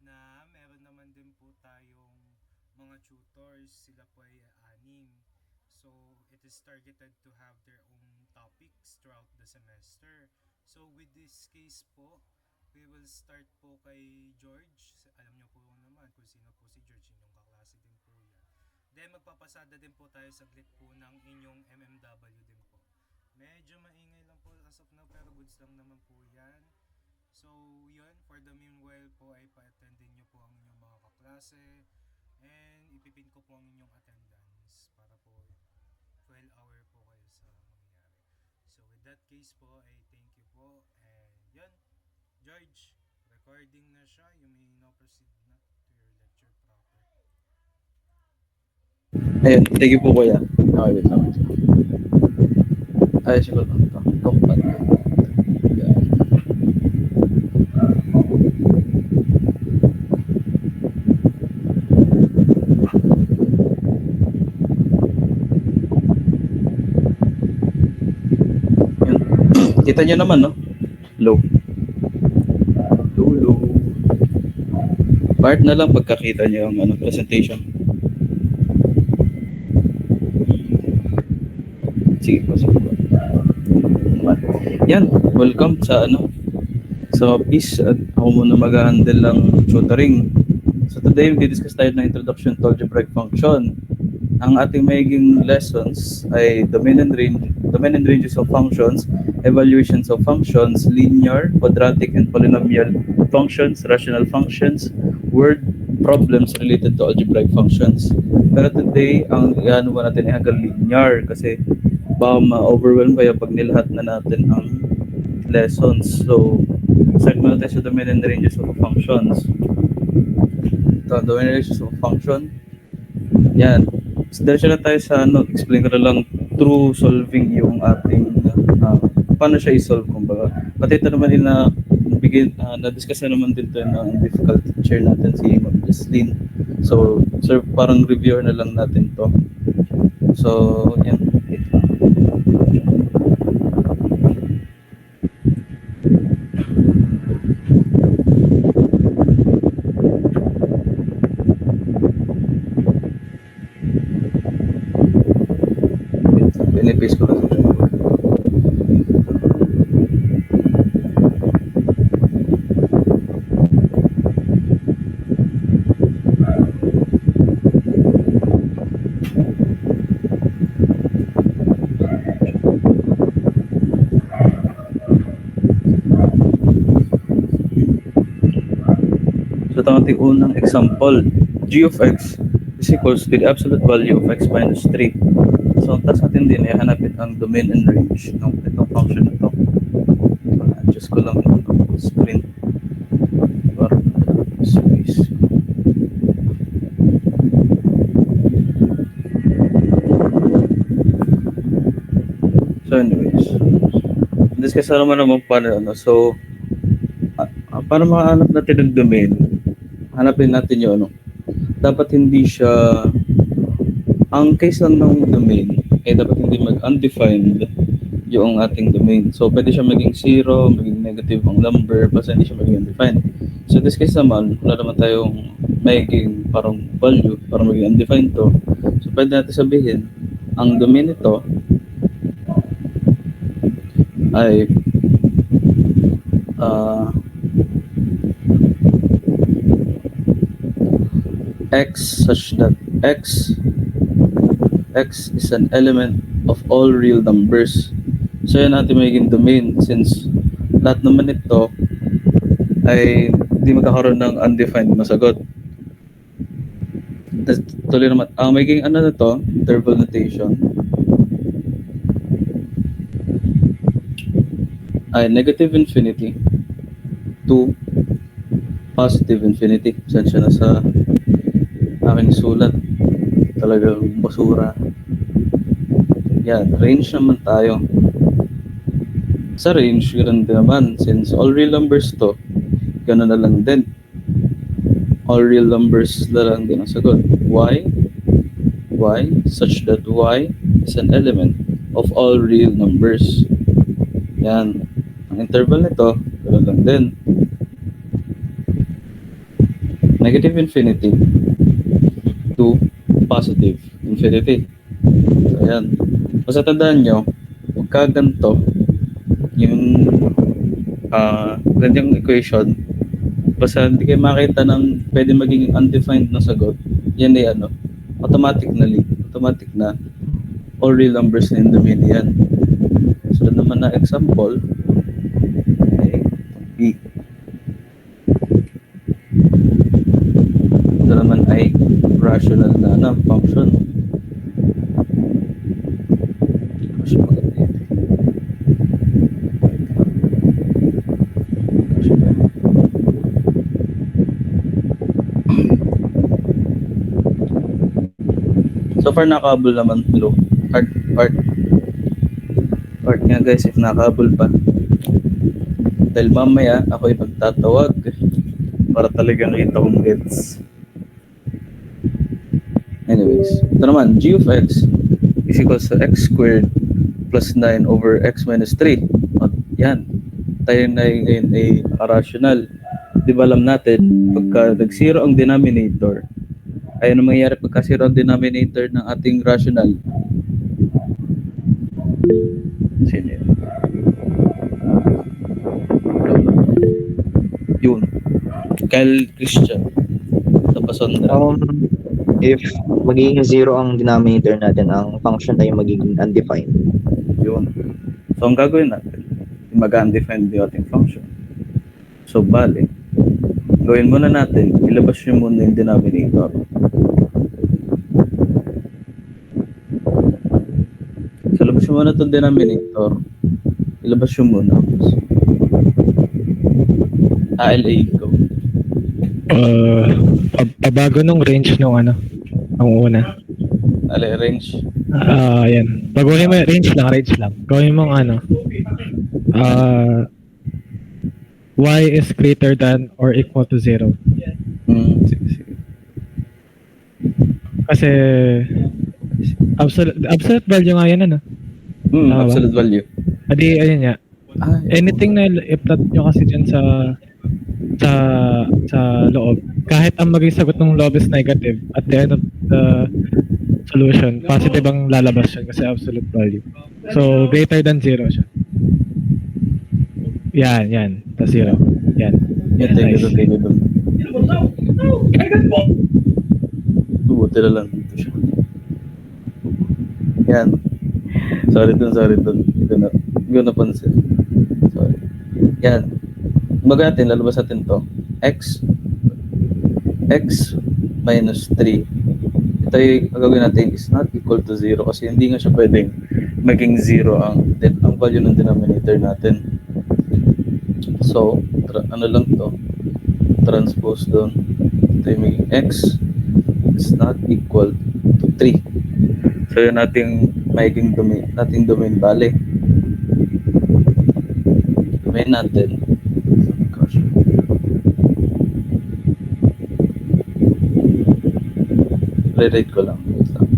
na meron naman din po tayong mga tutors, sila po ay anim. So, it is targeted to have their own topics throughout the semester. So, with this case po, we will start po kay George. Alam niyo po naman kung sino po si George, inyong kaklase din po yan. Then, magpapasada din po tayo saglit po ng inyong MMW din po. Medyo maingay lang po as of now pero goods lang naman po yan. So, yun, for the meanwhile po ay pa-attendin nyo po ang inyong mga kaklase and ipipin ko po ang inyong attendance para po 12 hour po kayo sa mangyayari. So, with that case po ay thank you po and yun, George, recording na siya. You may now proceed na to your lecture proper. Ayun, thank you po kuya. Okay, wait lang. Ay, siguro lang ito. Kompat. Kita nyo naman, no? Low. Low. Part na lang pagkakita nyo yung presentation. Sige po. Yan, welcome sa sa PIS at ako muna mag-handle ng tutoring. So today, we-discuss tayo ng introduction to algebraic function. Ang ating magiging lessons ay domain and ranges of functions, evaluations of functions, linear, quadratic, and polynomial functions, rational functions, word problems related to algebraic functions. Pero today, ang ano ba natin ay hanggang linear kasi baka ma-overwhelm kayo pag nilahat na natin ang lessons. So, start muna tayo sa domain and ranges of functions. Ito, domain and ranges of function. Yan. So, diretso na tayo sa explain ko na lang through solving yung ating paano siya i-solve kumbaga. Pati ito naman din na-discuss na naman din ito ng difficult teacher natin si Ma'am Jesslyn. So, sir, parang review na lang natin to. So, yan. Pinipis ko lang sa So, ito ang ating unang example. G of x is equals to the absolute value of x minus 3. So, ang task natin din ay hanapin ang domain and range ng itong function na ito. So, adjust ko lang yung screen para space. So, anyways. Discuss na naman paano. So, para makahanap natin ang domain, hanapin natin yung dapat hindi siya, ang case lang ng domain ay dapat hindi mag-undefined yung ating domain. So, pwede siya maging 0, maging negative ang number, basta hindi siya maging undefined. So, this case naman, wala naman tayong magiging parang value para maging undefined to. So, pwede natin sabihin, ang domain nito ay x such that x is an element of all real numbers. So yan natin magiging domain since lahat naman ito ay hindi magkakaroon ng undefined na sagot. Tuloy naman, ang magiging na to, interval notation ay negative infinity to positive infinity. Saan siya na sa aking sulat, talagang basura. Yan, range naman tayo. Sa range, ganoon din naman. Since all real numbers to, ganoon na lang din. All real numbers na lang din ang sagot. Y such that y is an element of all real numbers. Yan. Ang interval nito, ganoon lang din. negative infinity to positive infinity. So, ayan. Basta tandaan nyo, pagka ganito, yung ganyang equation, basta hindi kayo makita ng pwede maging undefined na sagot, yan ay automatic na all real numbers na in domain yan. So naman na example ay B. Ito naman ay rational na function. Mas maganda yun. So far nakahabol naman. Hello. Part nga guys, if nakahabol pa. Dahil mamaya ako ipagtatawag para talagang kita kong gets. Anyways, ito naman, g of x is equals to x squared plus 9 over x minus 3. At yan, tayo na ngayon ay rational. Di ba alam natin, pagka nag-zero ang denominator, ay ano mangyayari pagka zero ang denominator ng ating rational? Sino yun? Yun. Kyle Christian. Tapos Sondra. If magiging zero ang denominator natin, ang function ay magiging undefined. Yun. So, ang gagawin natin, mag-undefined yung ating function. So, bali, gawin muna natin, ilabas nyo muna yung denominator. So, labas nyo muna itong denominator. Ilabas nyo muna. ALA, go. Pabago nung range nung ang una. ALA range. Yan. Baguhin mo range lang. Gawin mo y is greater than or equal to 0. Sige. Kasi absolute value nga yan, Absolute value. Adi, ayun nga. Anything na i-plot nyo kasi dyan sa loob, kahit ang maging sagot ng loob is negative, at the end of the solution, positive ang lalabas siya kasi absolute value. So, greater than 0 siya. Yan. Ta 0. Yan. Yan, Nice. tayo doon. Buti na lang dito siya. Yan. Sorry dun. Hindi ko napansin. Sorry. Yan. Kumbaga natin, lalabas natin to. X minus 3. Ito yung gagawin natin is not equal to 0 kasi hindi nga siya pwedeng maging 0 ang value ng denominator natin. So, ano lang to? Transpose doon. Ito yung maging x is not equal to 3. So, yun nating domain bale. Domain natin. Gosh. Re-rate ko lang. Wait lang.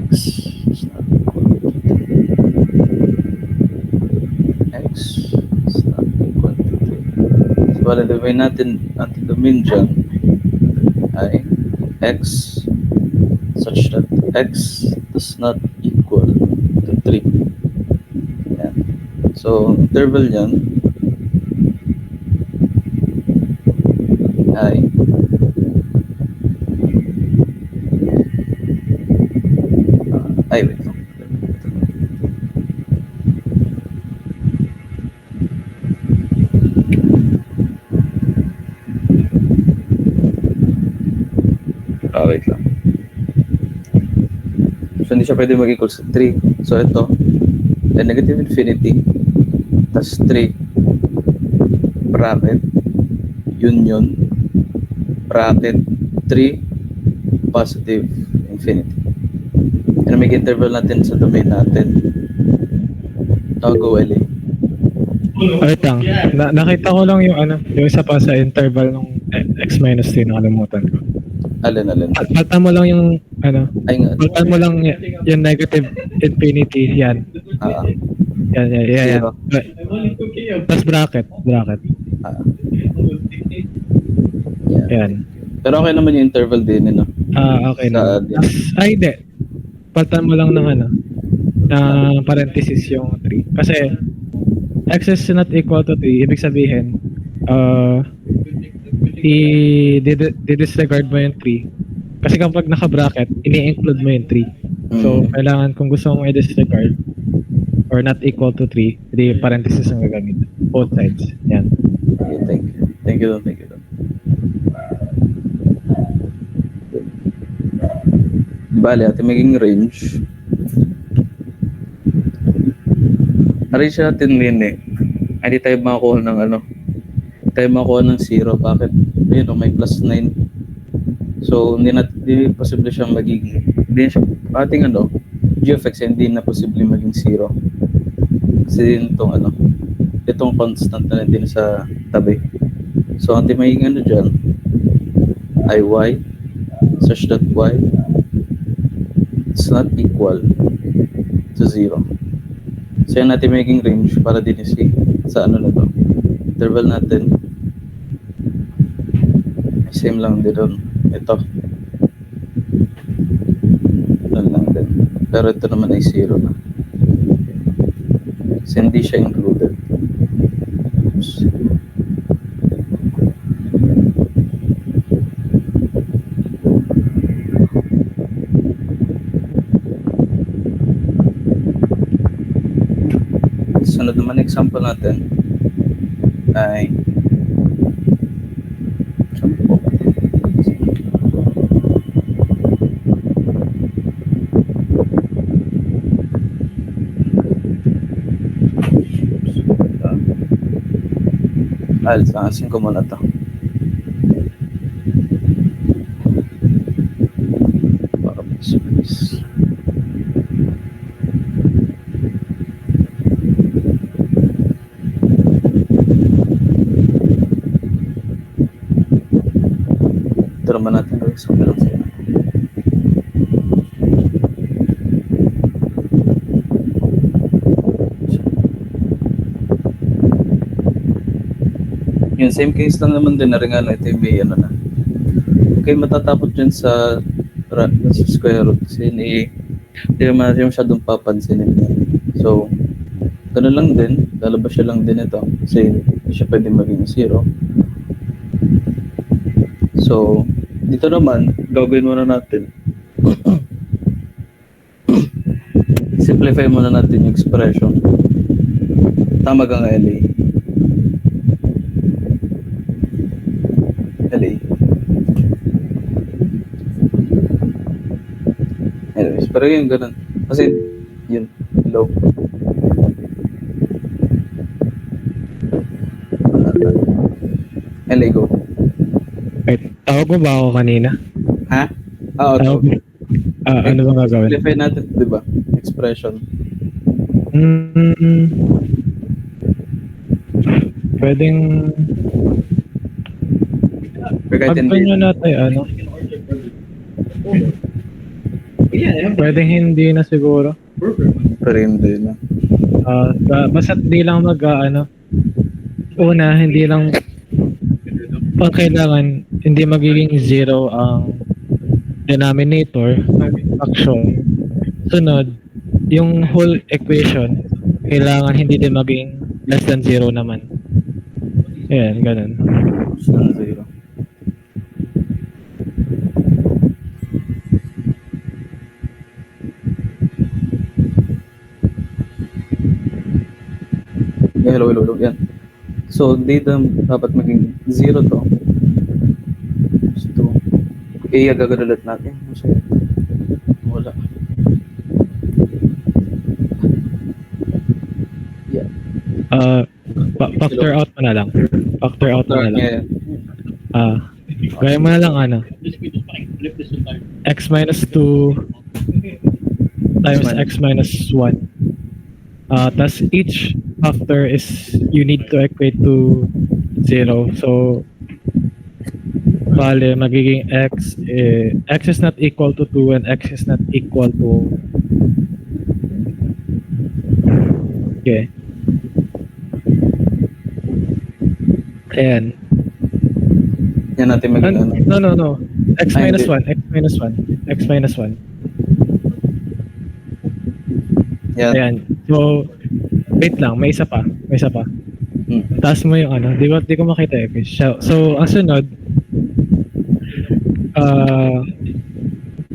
X is not equal to 3. X is not equal to 3. So, wala domain natin, ating domain dyan ay x such that x does not equal to 3. Yan. So, interval yan ay wait. Wait lang. So, hindi siya pwede mag-equal sa 3. So, ito, negative infinity tas 3 bracket union bracket 3 positive infinity. Yan may interval natin sa domain natin. Go LA. Wait lang. Nakita ko lang yung isa pa sa interval ng x minus 3, nakalimutan ko. Alin. Paltan mo lang yung Ay nga. paltan mo lang yung negative infinity, yan. Yan. Zero. Tapos bracket. Yan. Pero okay naman yung interval din, no? Okay Sa- na. Hindi. Palitan mo lang ng ng parenthesis yung 3. Kasi x is not equal to 3, ibig sabihin, i-disregard mo yung 3. Kasi kapag naka-bracket, ini-include mo yung 3. So, kailangan kung gusto mo i-disregard or not equal to 3, hindi parenthesis ang gagamit. Both sides. Yan. Okay, thank you. Thank you. Bale, ating maging range. Arrange natin din Hindi tayo makakuha ng Hindi tayo makakuha ng 0. Bakit? Ayun, may plus 9. So, hindi posible siyang magiging, hindi siya, ating g of x, hindi na posible maging 0. Kasi itong constant na din sa tabi. So, ang magiging dyan, ay y, such that y is not equal to 0. So, yan natin magiging range para din sa interval natin. Same lang din doon. Ito lang din. Pero ito naman ay 0 na. Kasi hindi siya included. Oops. Sunod naman example natin ay asin ko muna to. Para mas ito naman natin sa meron sa'yo. Yung same case lang naman din na rin ito yung may na. Okay, matatapos dyan sa square root kasi hindi naman natin masyadong papansinin. So, gano'n lang din, lalabas siya lang din ito kasi hindi siya pwede maging 0. So, dito naman, gagawin muna natin. Simplify muna natin yung expression. Tama ka nga, LA. Anyways, pero yun, ganun. Kasi, yun, low. LA, go. Wait, tawag mo ba ako kanina? Ha? Oo, Tawag mo. Ano bang gagawin? Simplify natin, di ba? Expression. Pwedeng Kahit hindi. pagkanyo natin pwedeng hindi na siguro. Pero hindi na. Basta di lang una, hindi lang pag kailangan, hindi magiging 0 ang denominator ng fraction. Sunod, yung whole equation, kailangan hindi din maging less than 0 naman. Ayan, ganun. Less than 0. Hello. Yan. So, data dapat maging 0 to. So, gagadulat natin. Wala. Yeah. Factor out mo na lang. Factor out mo na lang. Gaya mo na lang x minus 2 times x minus 1. Tas each factor is you need to equate to 0. So, bale, magiging x is not equal to 2 and x is not equal to okay. Ayan. Yan natin maging ano. No. X Ay, minus hindi. 1, X minus 1, X minus 1. Yan. Ayan. So, wait lang, may isa pa. Taas mo yung ano, di ko makita eh. So, ang sunod,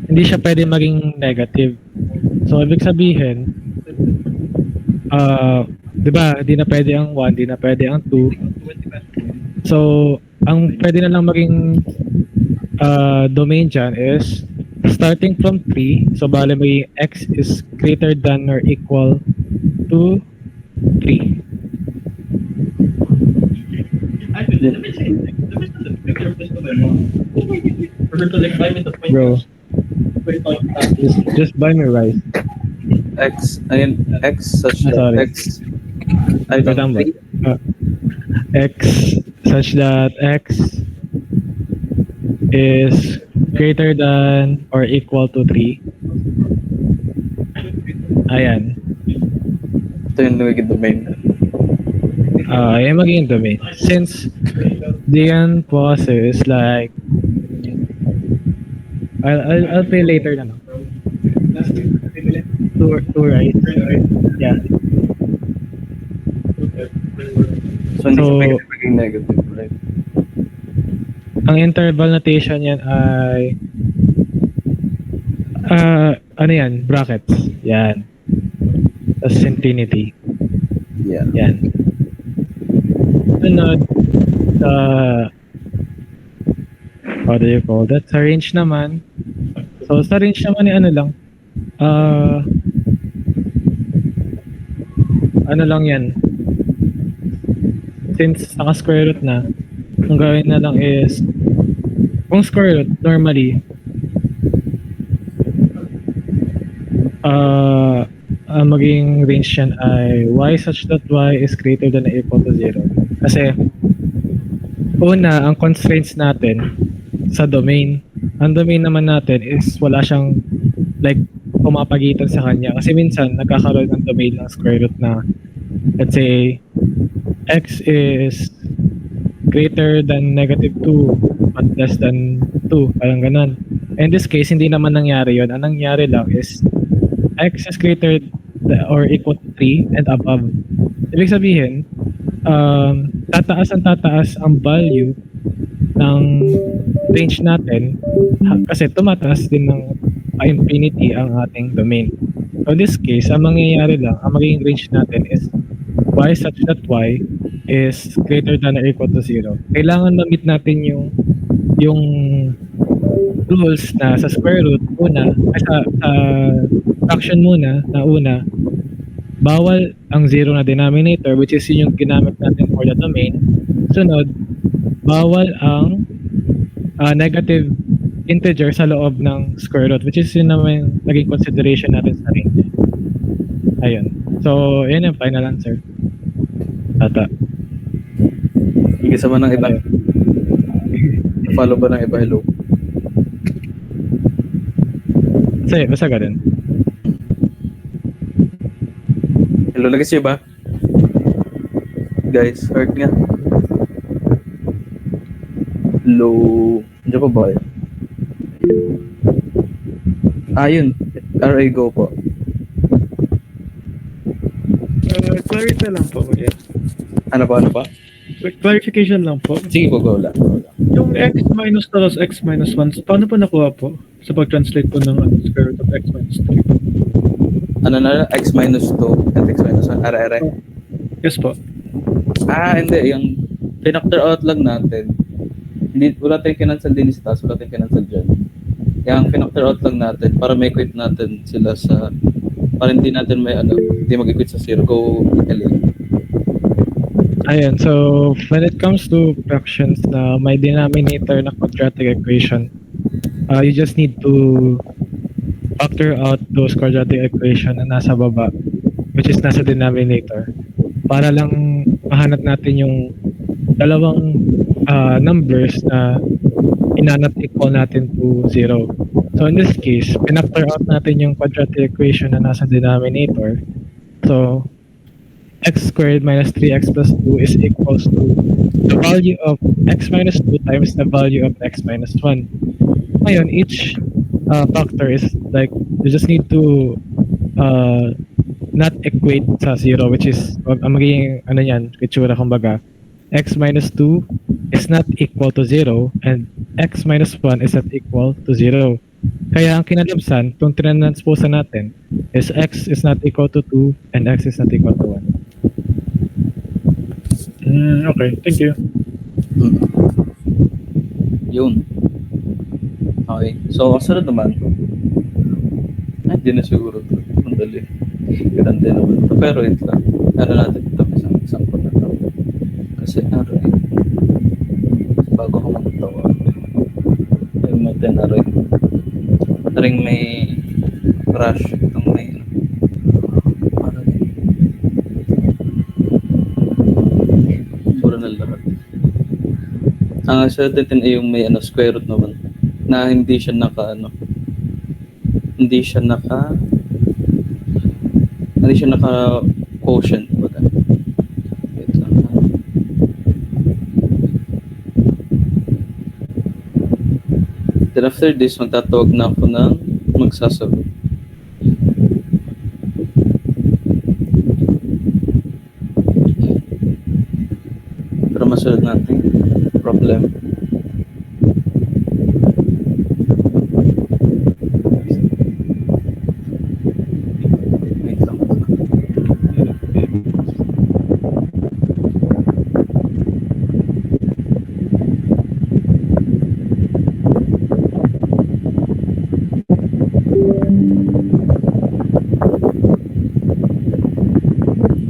hindi siya pwede maging negative. So, ibig sabihin, di ba, di na pwede ang 1, di na pwede ang 2. So, ang pwede na lang maging domain dyan is starting from 3. So, bale may x is greater than or equal to 3. Bro, just buy me rice. X such that Sorry. X I don't Tama. think X such that x is greater than or equal to 3. Ayan. ito yung nagiging domain. Ayan magiging domain. Since Dian pauses like I'll play later na no. Two right? Yeah. So hindi So- siya pwede maging negative, right? Ang interval notation yan ay ano yan? Brackets. Yan. Tapos infinity. Yeah. Yan. Sunod, what do you call that? Sa range naman. So, sa range naman ano lang. Ano lang yan. Since naka-square root na, ang gawin na lang is, kung square root, normally, ang maging range yan ay y such that y is greater than or equal to 0. Kasi, una, ang constraints natin sa domain, ang domain naman natin is wala siyang like pumapagitan sa kanya. Kasi minsan, nagkakaroon ng domain ng square root na, let's say, x is greater than negative 2 but less than 2, parang ganun. In this case, hindi naman nangyari yun. Ang nangyari lang is x is greater or equal to 3 and above. Ibig sabihin, tataas ang value ng range natin kasi tumataas din ng infinity ang ating domain. So in this case, ang mangyayari lang, ang magiging range natin is y such that y is greater than or equal to 0. Kailangan ma-meet natin yung rules na sa square root una, sa fraction muna na una, bawal ang zero na denominator which is yun yung ginamit natin for the domain. Sunod, bawal ang negative integer sa loob ng square root which is yun naman naging consideration natin sa range. Ayun. So, yun yung final answer. Tata. Igisa ba ng iba? Follow ba ng iba? Hello? Basta ganun. Hello, lagi siya ba? Guys, heard nga. Hello? Diyan pa ba kayo? Yun. RA go po. Clarify lang po. Yeah. Ano pa? Clarification lang po. Sige po, go lang. Yung x minus 2 plus x minus 1, paano po nakuha po sa pag-translate po ng square root of x minus 3? Ano na? X minus 2 and X minus 1. Ara. Yes po. Hindi. Yung pinactor out lang natin. Wala tayong kinansel din sa taas. Wala tayong kinansel dyan. Yung pinactor out lang natin para may quit natin sila sa... Para hindi natin may hindi mag-equate sa 0. Go, LA. Ayan, so when it comes to fractions na may denominator na quadratic equation, you just need to factor out those quadratic equation na nasa baba, which is nasa denominator, para lang mahanap natin yung dalawang numbers na inanat equal natin to 0. So in this case, pinactor out natin yung quadratic equation na nasa denominator. So, x squared minus 3x plus 2 is equals to the value of x minus 2 times the value of x minus 1. Ngayon, each factor is like, you just need to not equate sa 0, which is, ang magiging, ano yan, itsura kumbaga, x minus 2 is not equal to 0 and x minus 1 is not equal to 0. Kaya ang kinalabsan, kung tinranspose natin, is x is not equal to 2 and x is not equal to 1. Okay, thank you. Yun. Okay. So, kasunod naman. Ay, di na siguro ito. Mandali. Ganun din naman ito. Pero ito lang. Ano natin ito? Isang example na ito. Kasi aray. Bago ko magtawa. Ayun natin aray. Aring may crush. Itong may aray. Puro na lahat. Ang uncertainty ay yung may square root naman na hindi siya naka quotient baga. Wait lang. Then after this, magtatawag na ako ng magsasabi. Pero masunod natin problem. Wait lang.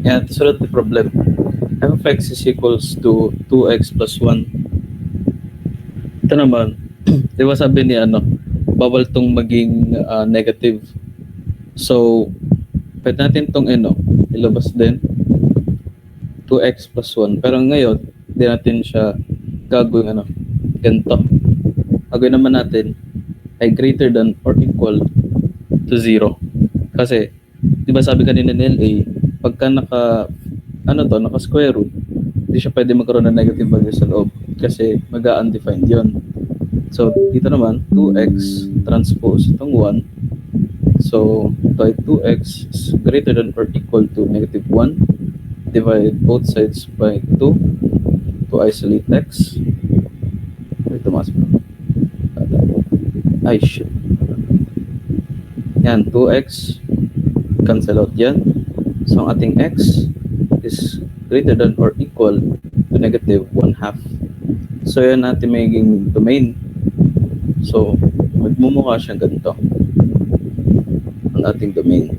Yan, sulat the problem. f of x is equals to 2x plus 1. Ito naman, di ba sabi ni bawal tong maging negative. So, pwede natin tong ilabas din 2x plus 1. Pero ngayon, hindi natin siya gagawin ganito. Gagawin naman natin ay greater than or equal to 0. Kasi, di ba sabi kanina ni LA, pagka naka square root, hindi siya pwede magkaroon ng negative value sa loob kasi mag-undefined yon. So, dito naman, 2x transpose itong 1. So, by 2x is greater than or equal to negative 1. Divide both sides by 2 to isolate x. Ito mas. Ay, shit. Yan, 2x. Cancel out yan. So, ang ating x is greater than or equal to negative 1/2. So, yan natin magiging domain. So, magmumukha siyang ganito. Ang ating domain.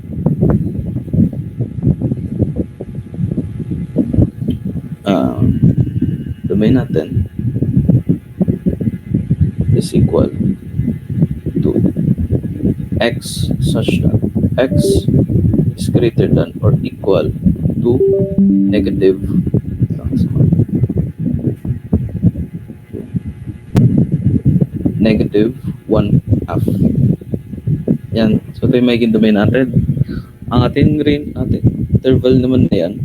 Domain natin is equal to x such that x is greater than or equal to negative negative 1/2. Yan. So, ito yung magiging domain natin. Ang ating interval naman na yan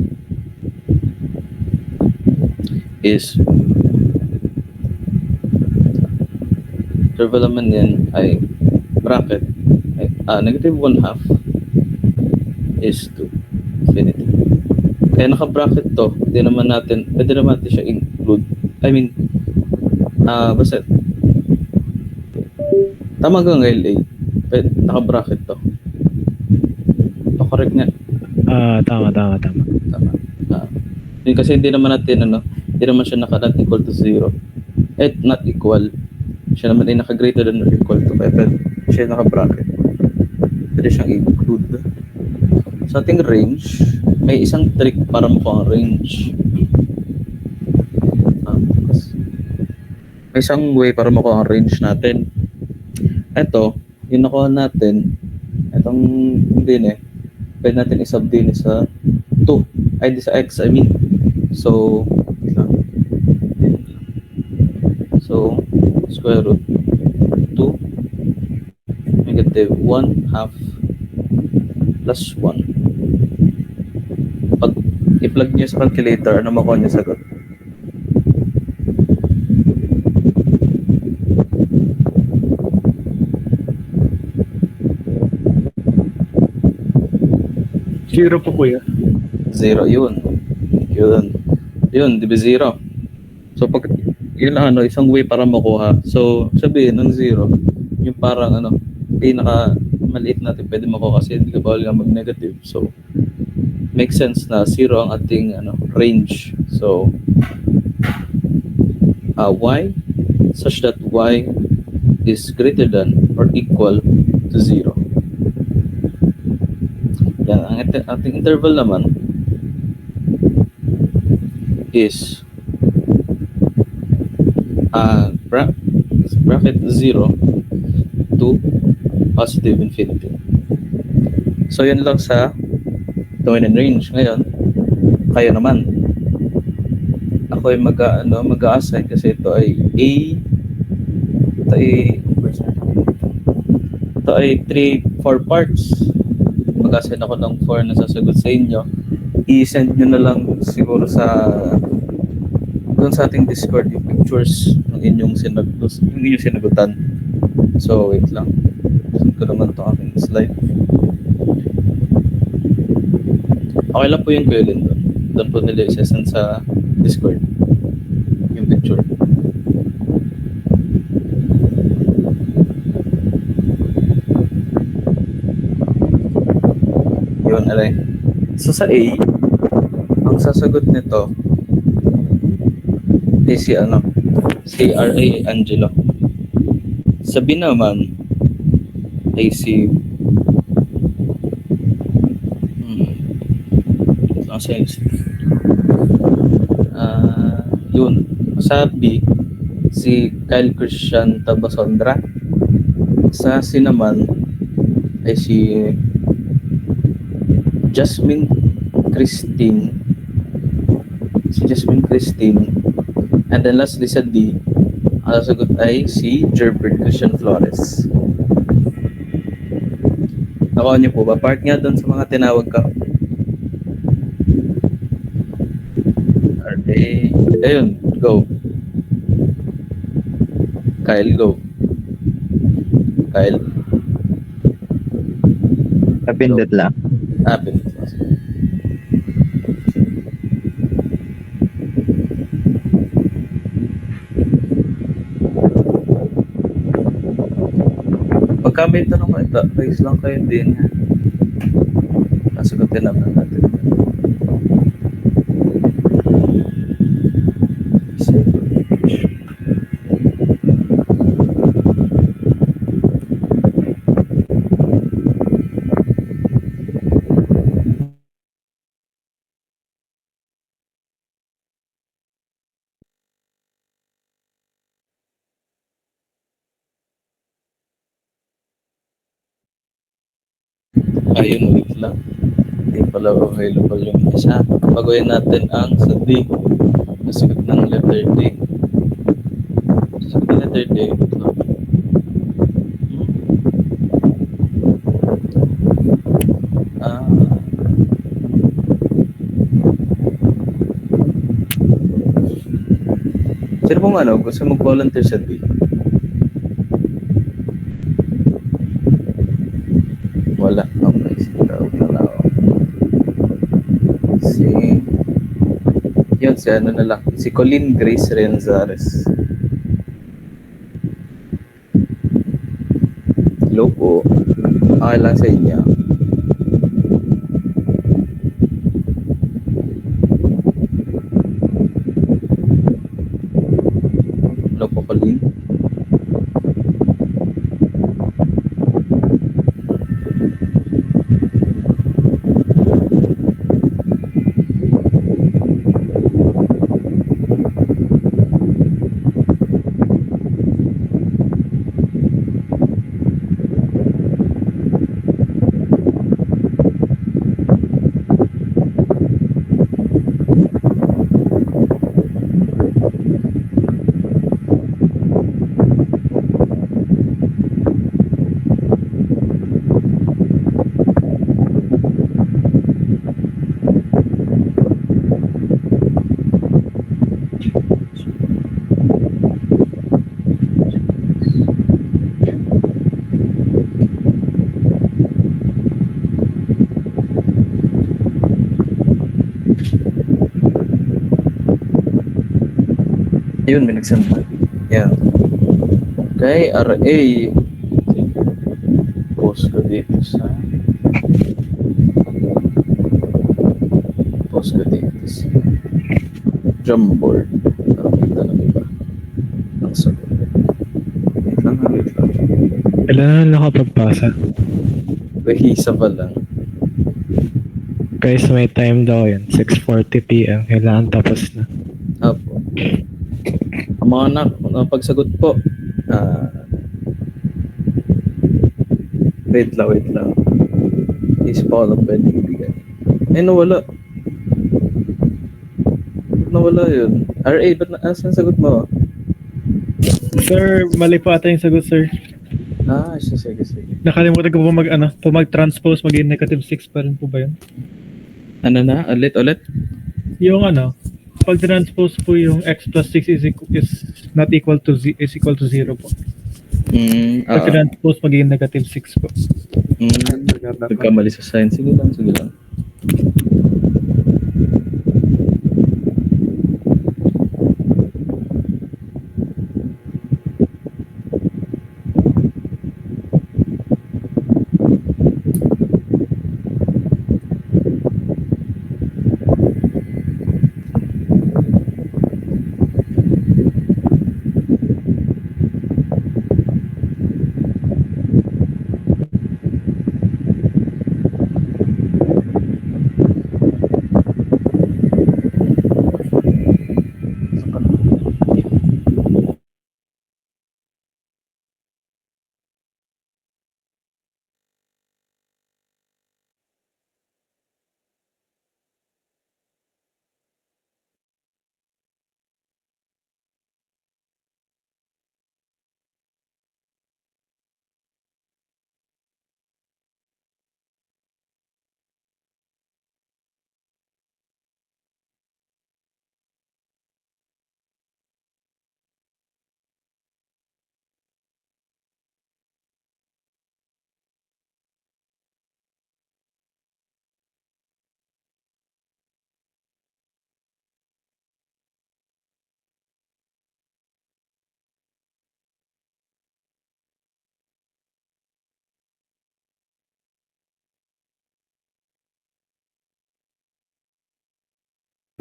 is interval naman yan ay bracket negative 1/2 is to infinity. Kaya naka-bracket to, pwede naman natin siya include. I mean, basta tama ka ng LA. Naka-bracket to. Correct nga. Tama. Tama. Yun kasi hindi naman natin hindi naman siya not equal to 0. Not equal. Siya naman ay naka-greater than or equal to 5. Siya naka-bracket. Pwede siyang include. Sa ating range, may isang trick para mukhang range. May isang way para mukhang range natin. Ito, yung nakuha natin, itong din pwede natin isub din sa 2. Ay, di sa x, I mean. So, square root 2 negative 1/2 plus 1. Pag I-plug nyo sa calculator, ano makuha nyo sagot? Zero po kuya. 0, yun. Yun, di ba 0? So, pag, yun lang, isang way para makuha. So, sabihin, ang 0, yung parang, pinaka maliit natin pwede makuha kasi hindi ka bawal nga mag-negative. So, makes sense na 0 ang ating, range. So, y such that y is greater than or equal to 0. Yan, ang ating interval naman is bracket 0 to positive infinity. So, yun lang sa domain and range. Ngayon, kayo naman. Ako ay mag-a-assign kasi ito ay ito ay 4 parts. Mag-assign ako ng 4 na sasagot sa inyo. I-send nyo na lang siguro doon sa ating Discord yung pictures ng inyong sinagutan. So, wait lang. Send ko naman ito aking slide. Okay lang po yung Kuya Lin doon. Doon po nila i-send sa Discord yung picture. Yun, alay. So, sa A, ang sasagot nito ay si R.A. Angelo. Sa B naman ay si yun. Sa B, si Kyle Christian Tabasondra. Sa C naman ay si Jasmine Christine. And then lastly sa D, ang sasagot ay si Gerbert Christian Flores. Nakuha niyo po ba? Part nga doon sa mga tinawag ka. Okay. Ayun, go. Kyle, go. Kyle. Napindot lang. Pindot. Pagka may tanong ko ito, raise lang kayo din. Nasagutin naman natin. Ayun, wait lang. Hindi pala available yung isa. Pagawin natin ang sa D. Nasagot ng letter D. Sagot ng letter D. Ito. Sino pong gusto mag-volunteer sa D? Wala. Okay. Si Colleen Grace Renzares. Hello po. Okay lang sa inyo. Hello po, Colleen. Ayun, may nag-send na. Yan. Okay, RA. Post ko dito sa Jamboard. Nakita na ba? Ang sagot. Wait lang. Kailan na nakapagpasa? Isa pa lang. Guys, may time daw yun. 6:40 p.m. Kailangan tapos na. Apo. Ang mga anak, pagsagot po. Wait lang. Is pa ako pwede ibigay. Nawala. Nawala yun. RA, ba't asan sagot mo? Sir, mali po ata yung sagot, sir. Sige. Nakalimutan ko po mag-transpose, maging -6 pa rin po ba yun? Ano na? Ulit? Yung pag transpose po yung x plus 6 is not equal to is equal to 0 po. Pag transpose, maging -6 po. Nagkamali sa sign. Sige lang.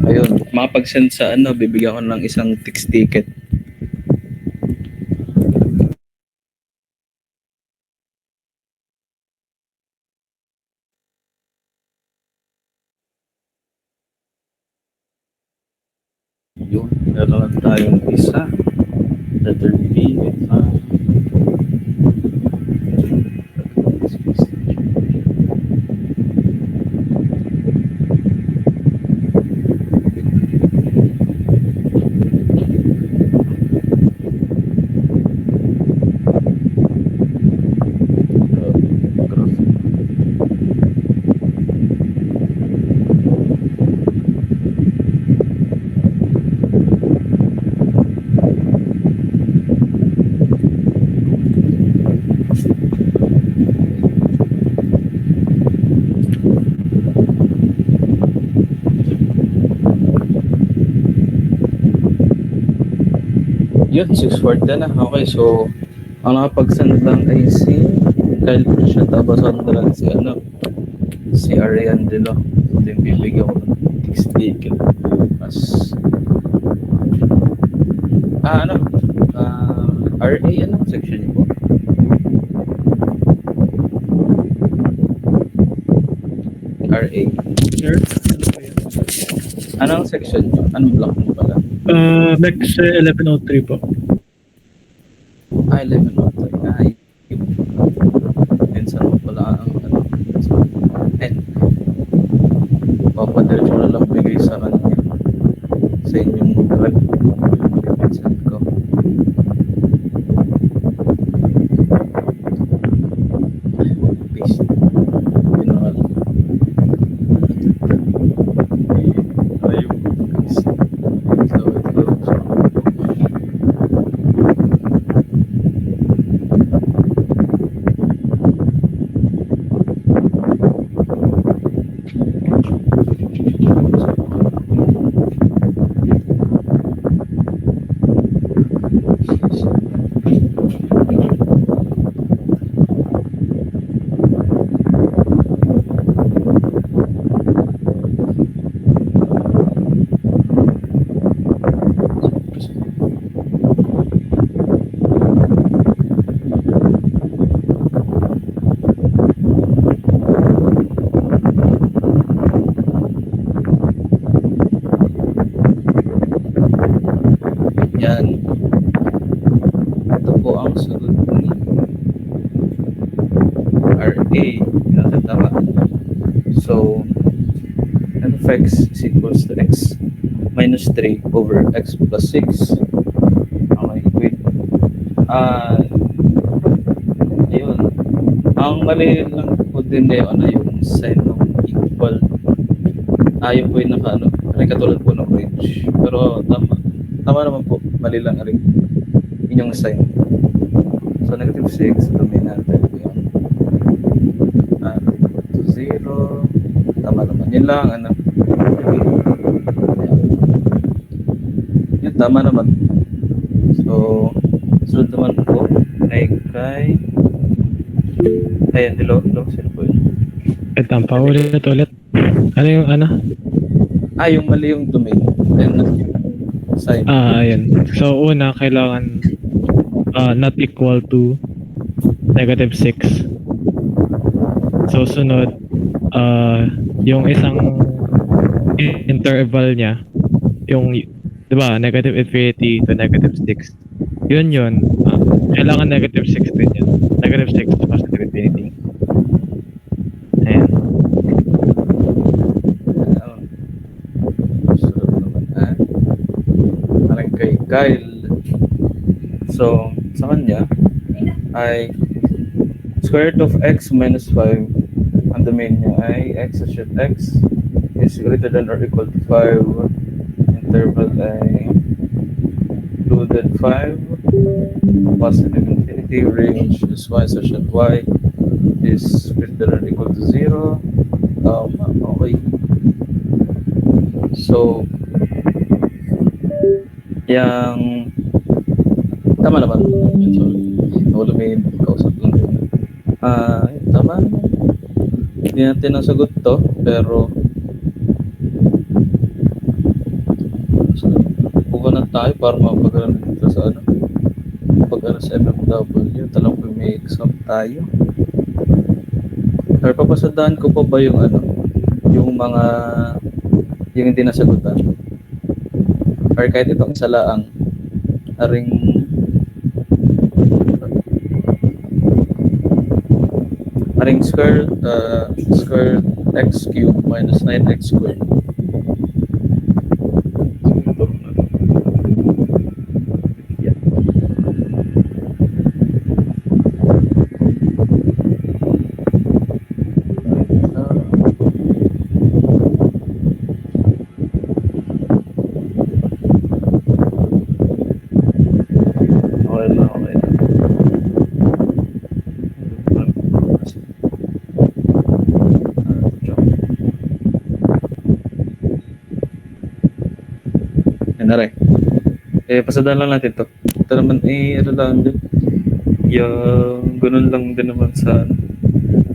Ayun, makapag-send sa bibigyan ko ng isang text ticket. Yun, meron lang tayong isa. Letter B. Yun, 6:40 na. Okay, so ang nakapag-send lang ay si Kyle Prisha, tapos ano na lang si Arian Dilo. So din bibigyan ko ng text ticket. Mas RA, anong section niyo po? RA. Sir? Anong section niyo? Anong block niyo pala? Next 1103 po. 1103. Minsan mo pala ang papadiretso na lang bigay sa kanya sa inyong rep. Minsan ko. Paste. Pinakal. Ayun. Paste. So, ito. Yan. Ito po ang sagot ni RA. Yan, tama. So, f of x is equals to x minus 3 over x plus 6. Okay, wait. Ayun. Ang mali lang po din ngayon na yung sign ng equal. Ayun po yung katulad po ng range. Pero tama. Tama naman po. Mali lang rin. Yun yung sign. So, negative 6, domain natin. Yun. 0. Tama naman. Yun lang, Yun, tama naman. So, sunod naman po ay kay... Ayan, hello. Sino po yun? Paulit. Ano yung Yung mali yung domain. Then, sign. Ayan. So, una, kailangan not equal to negative 6. So, sunod, yung isang interval niya, yung, di ba, negative infinity to negative 6. Yun. Kailangan negative 6 din yun. Negative 6 to positive infinity. Ayan. Sunod naman parang kay Kyle. So, sa kanya ay square root of x minus 5. Ang domain niya ay x assume x is greater than or equal to 5. Interval ay included 5. Positive infinity. Range is y such that y is greater than or equal to 0. Okay. So, yung tama naman. Sorry. Wala may kausap lang din. Tama naman. Hindi natin nasagot to, pero buka na tayo para mapag-aral dito sa sa MMW. Talang po may exam tayo. Pero papasadaan ko pa ba yung yung mga yung hindi nasagutan? Or kahit itong isa laang aring square x cubed minus 9x squared. Pasadaan lang natin to. Ito naman lang din. Yung ganun lang din naman sa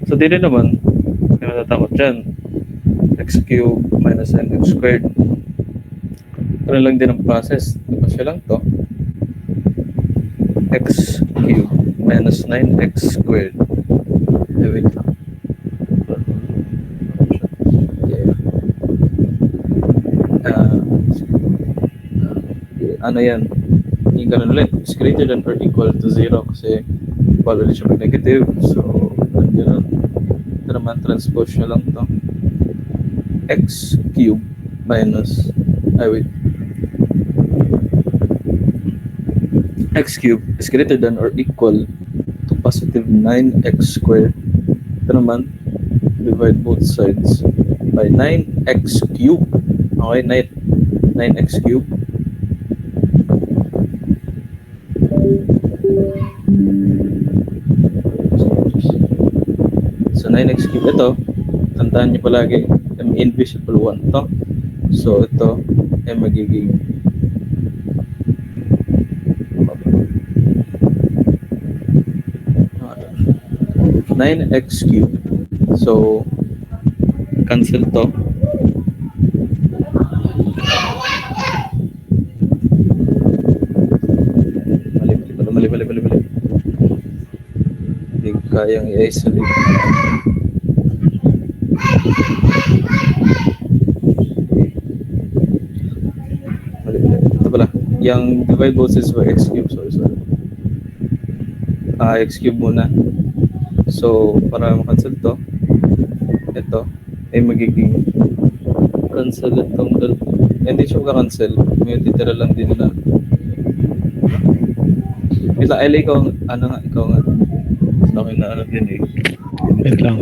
So, di rin naman. May matatakot dyan. X cubed minus nx squared. Ganun lang din ang process. Diba siya lang to? X cubed minus 9x squared. Wait lang. Yan? Yung ganun ulit. Is greater than or equal to 0 kasi equal ulit siya mag-negative. So, ganun. Ito naman, transpose siya lang to. X cubed minus x cubed is greater than or equal to positive 9x squared. Ito naman, divide both sides by 9x cubed. Okay, 9x cubed. So 9x cubed, ito tandaan nyo palagi invisible 1 to. So ito ay magiging 9x cubed. So cancel to. Mali. Hindi kayang i-isolate. Mali. Ito pala. yung divide both sides by x cube. Sorry. X cube muna. So, para makancel to, ito, ay magiging cancel itong hindi siya magka-cancel. May titira lang din na. Ila, ikaw nga. Sa akin na din eh. Wait lang.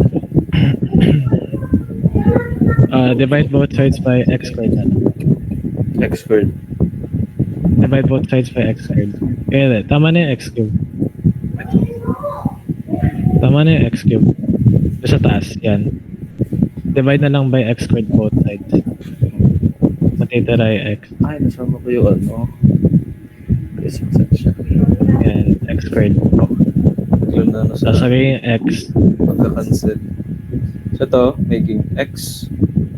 Divide both sides by x squared. X squared. Divide both sides by x squared. Kaya tama na yung x cube. Tama na yung x cube. Doon sa taas, yan. Divide na lang by x squared both sides. Matitira yung x. Ay, nasama ko yung ano. Kasi siya. Yan, x squared. Biglang na ano sa Sasabihin yung x. pagka-cancel. So to, making x.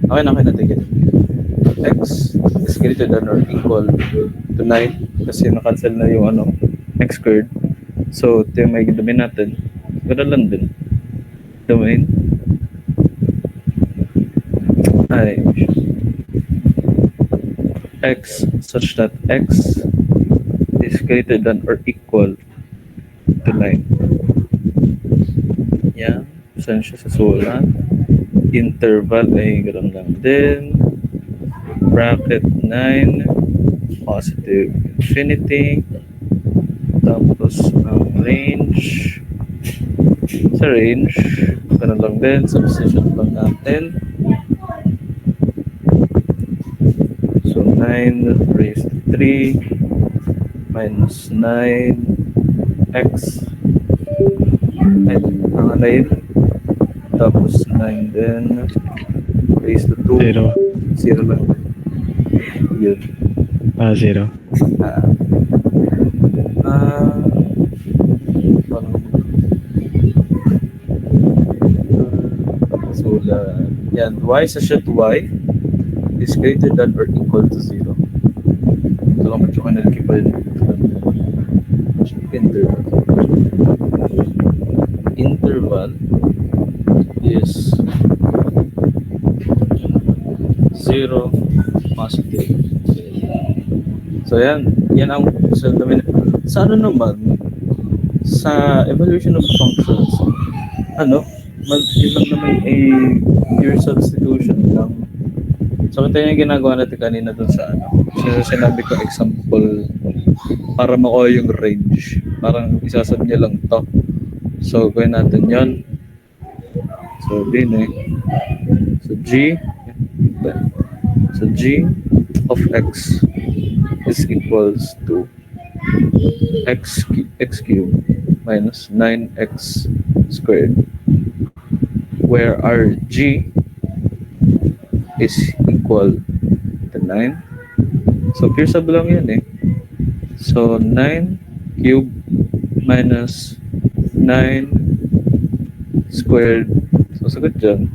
Okay na tigil. X is greater than or equal to 9 kasi na-cancel na yung ano, x squared. So, ito yung may domain natin. Ganoon lang din. Domain ay x such that x is greater than or equal to 9. Yan. Saan siya sa sulat? Interval ay ganoon lang din. Bracket 9 positive infinity. Tapos ang range sa range ganoon lang din. Substitution lang natin. So 9 raised to 3 minus 9x ay ang 9 tapos 9 din raised to 2 Zero. 0 lang yun. Zero. Paano sulat yan, y such that y is greater than or equal to 0. Ito lang medyo kanalkipan interval is 0 positive. So yan ang sa domain. Sa ano naman sa evaluation of functions, yun lang naman pure substitution lang. So ito yung ginagawa natin kanina dun sa sinabi ko example para makuha yung range. Parang isasab niya lang to. So gawin natin yon. So G of x is equals to x cubed minus 9x squared, where our G is equal to 9. So pure sub lang yan eh. So 9 cubed minus 9 squared, so sagot dyan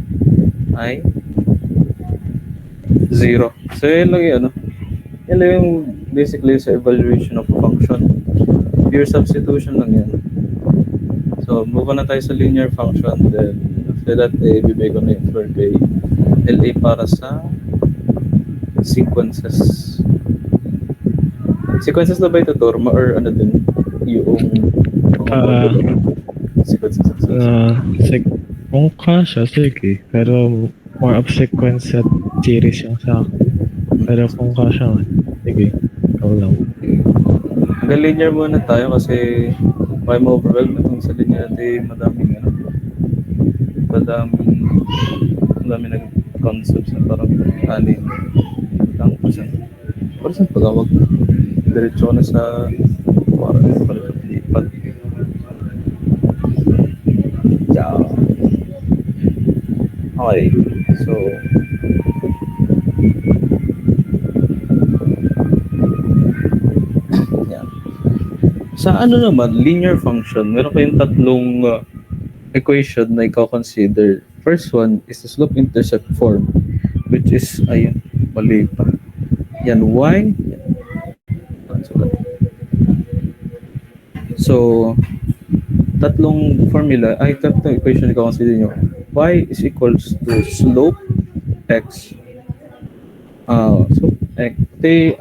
ay 0. So yun lang yun, yan lang yung basically sa evaluation of function. Pure substitution lang yan. So move on na tayo sa linear function, then after that ibibigay ko na yung for kay LA para sa sequences na ba ito, Torma, or ano din yung sequences? Kung kasha, sige. Pero more of sequence at series yung sa akin. Pero kung kasha nga, sige. Ikaw lang. Hanggang linear muna tayo kasi may ma-overwhelm itong sa linear natin. Madaming nag-concepts na parang anin lang percent pagawag. Diretso ko na sa parang lipat. Ciao. Okay, so yan. Sa naman, linear function, meron kayong tatlong equation na i-consider. First one is the slope-intercept form, which is, ayun, mali pa. Yan, y. So, tatlong equation na i-consider nyo. Y is equals to slope x. So,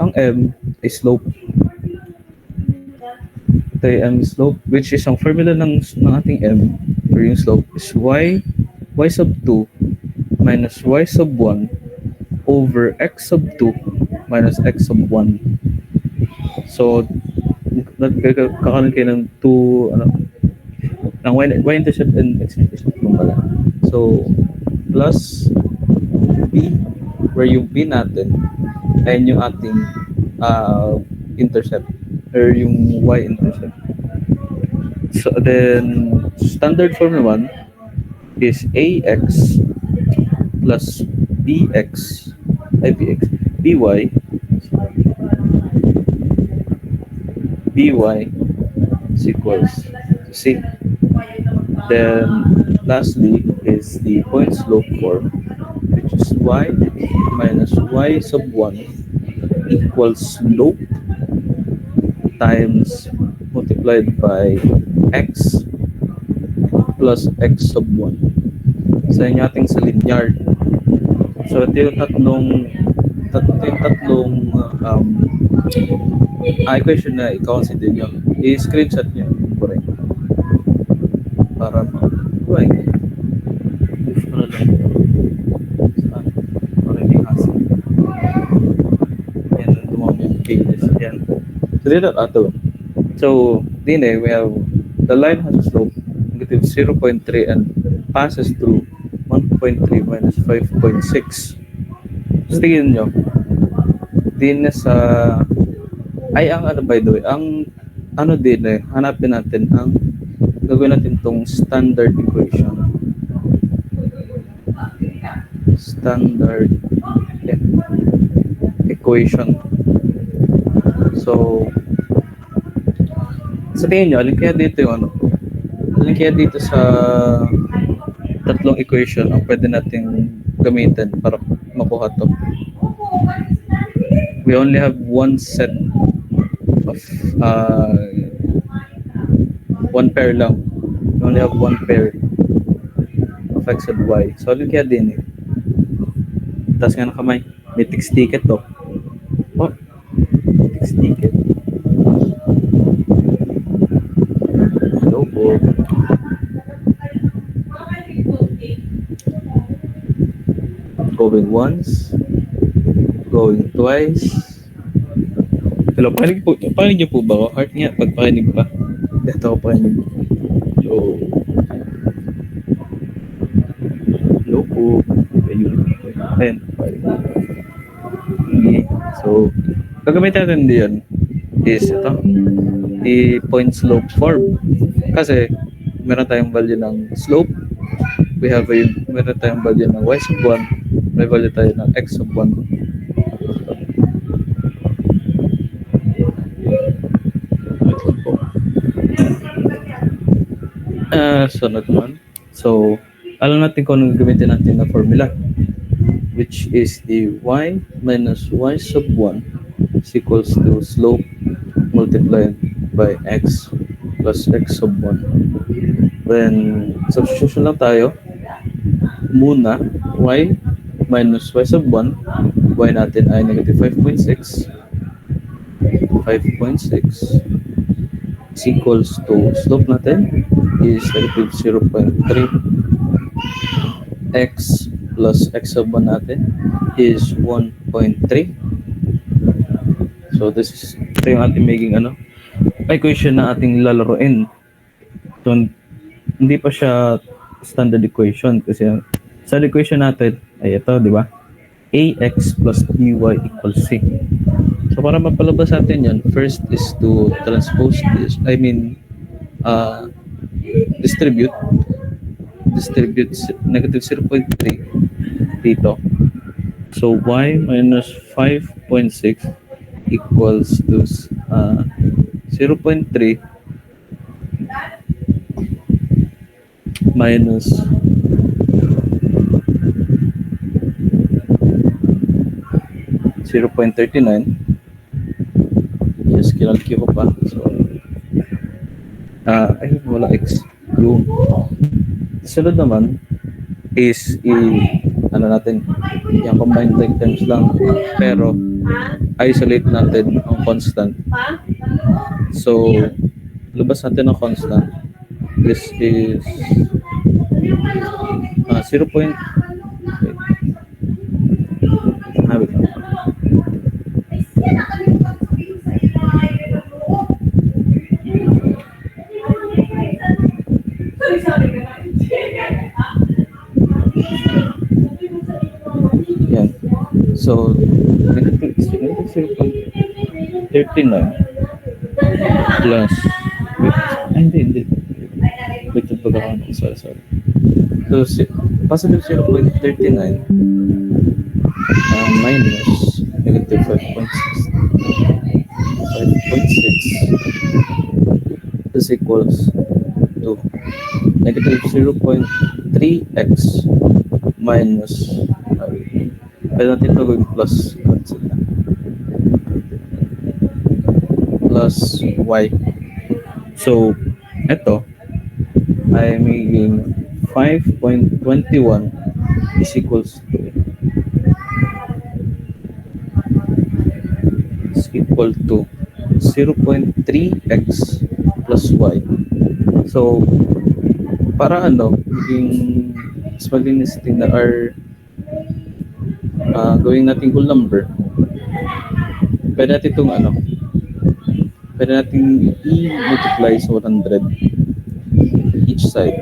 ang m is slope. tayo m slope, which is ang formula ng ating m or yung slope is y sub 2 minus y sub 1 over x sub 2 minus x sub 1. So, kakaroon kayo ng ng y-intercept and x-intercept pala. So, plus b, where yung b natin, and yung ating intercept, or yung y-intercept. So, then, standard formula 1 is ax plus bx, by is equals to c. Then, lastly, is the point slope form, which is y minus y sub 1 equals slope times multiplied by x plus x sub 1. So, yun yung ating sa linear. So, ito yung tatlong equation na i-consider nyo. I-screenshot nyo. Correct. Para correct. Para lang. Para hindi hassle. Yan, dumami yung pages. Yan. So, dito ato. So, din we have the line has a slope negative 0.3 and passes through 1.3 minus 5.6. So, tingin nyo, din sa ang by the way, ang din hanapin natin ang gagawin natin tong standard equation. Standard equation. So, sa tingin nyo, alin kaya dito yung alin kaya dito sa tatlong equation ang pwede nating gamitin para makuha to? We only have one set of one pair lang. We only have one pair of x and y. So, alin kaya din Taas nga ng kamay. May text ticket to. Oh, text ticket. Hello po. Going once. Going twice. Hello, pakinig niyo po ba ako? Heart nga, pagpakinig pa. Ito ako pakinig. Hello po. Ayan, pakinig. Okay. So, gagamitin natin diyan is ito. I-point slope form. Kasi, meron tayong value ng slope. Meron tayong value ng y sub 1. May value tayo ng x sub 1. Sunod naman. So, alam natin kung anong gagamitin natin na formula, which is the y minus y sub 1 is equals to slope multiplied by x plus x sub 1. Then, substitution lang tayo. Muna, y minus y sub 1, y natin ay negative 5.6. 5.6 is equals to slope natin is negative 0.3. X plus x sub 1 natin is 1.3. So, ito yung ating maging equation na ating lalaroin. So, hindi pa siya standard equation kasi standard equation natin ay ito, di ba? Ax plus by equals c. So, para mapalabas natin yan, first is to transpose this, distribute negative 0.3 dito. So, y minus 5.6 equals to 0.3 minus 0.39. Yes, kinalki ko pa. So, wala x. Yung sunod naman is natin, yung combined like terms lang, pero isolate natin ang constant. So, Labas natin ng constant. This is 0. Wait. Wait. Yan. So, negative 0.39 plus, wait, hindi. Wait, pagkakaano. Sorry. So, positive 0.39 minus negative 5.6 is equals to negative 0.3x minus pwede natin ito gawin plus y. So, ito ay magiging 5.21 is equals to equal to 0.3x plus y. So, para maging mas malinis din na our gawin natin whole number, pwede natin itong pwede natin i-multiply sa 100 each side.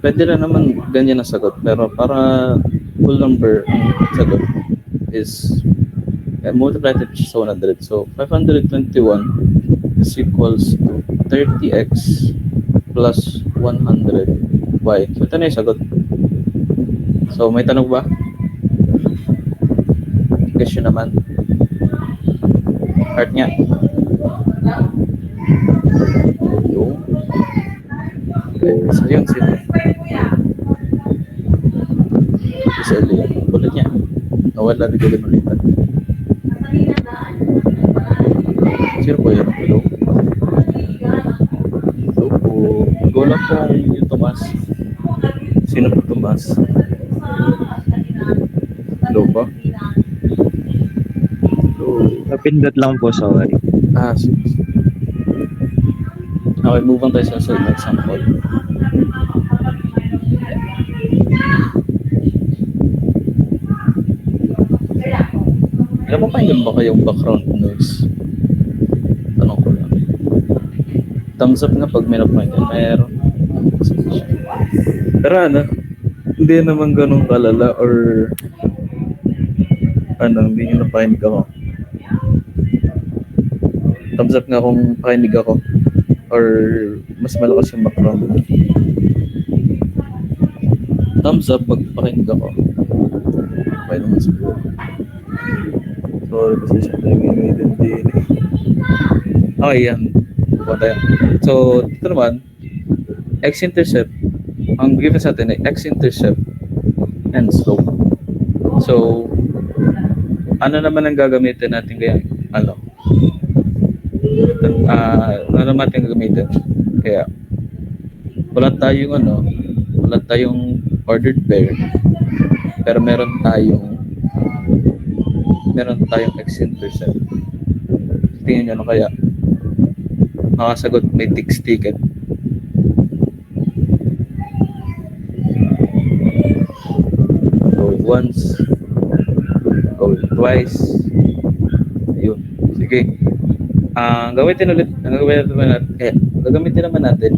Pwede na naman ganyan ang sagot, pero para whole number ang sagot is multiply natin sa 100. So 521 is equals to 30x plus 100y. So ito na yung sagot. So may tanong ba? Question naman. Heart niya. Okay, so yun sila. Isa ulit. Ulit niya. Nawala rin galing ulit. Sino po yun? Hello? Hello po. Go lang po yung Tomas. Sino po Tomas? Hello po? Napindot lang po, sorry. Sige. Okay, move on tayo sa sunod example. Napapahinggan ba kayong background noise? Tanong ko lang. Thumbs up nga pag may napahinggan. Meron. Pero hindi naman ganun kalala or hindi nyo napakinig ako. Thumbs up nga kung pakinig ako or mas malakas yung background. Thumbs up pag pakinig ako. Okay naman siguro. Sorry kasi siya tayo gamitin din. Okay, yan. So, dito naman, x-intercept, ang given sa atin ay x-intercept and slope. So, ano naman ang gagamitin natin kaya? Ano naman natin gagamitin? Kaya, wala tayong ordered pair, pero meron tayong x-intercept. Tingnan nyo kaya makasagot may ticket. Go once, go twice. Ayun. Sige. Gagamitin naman natin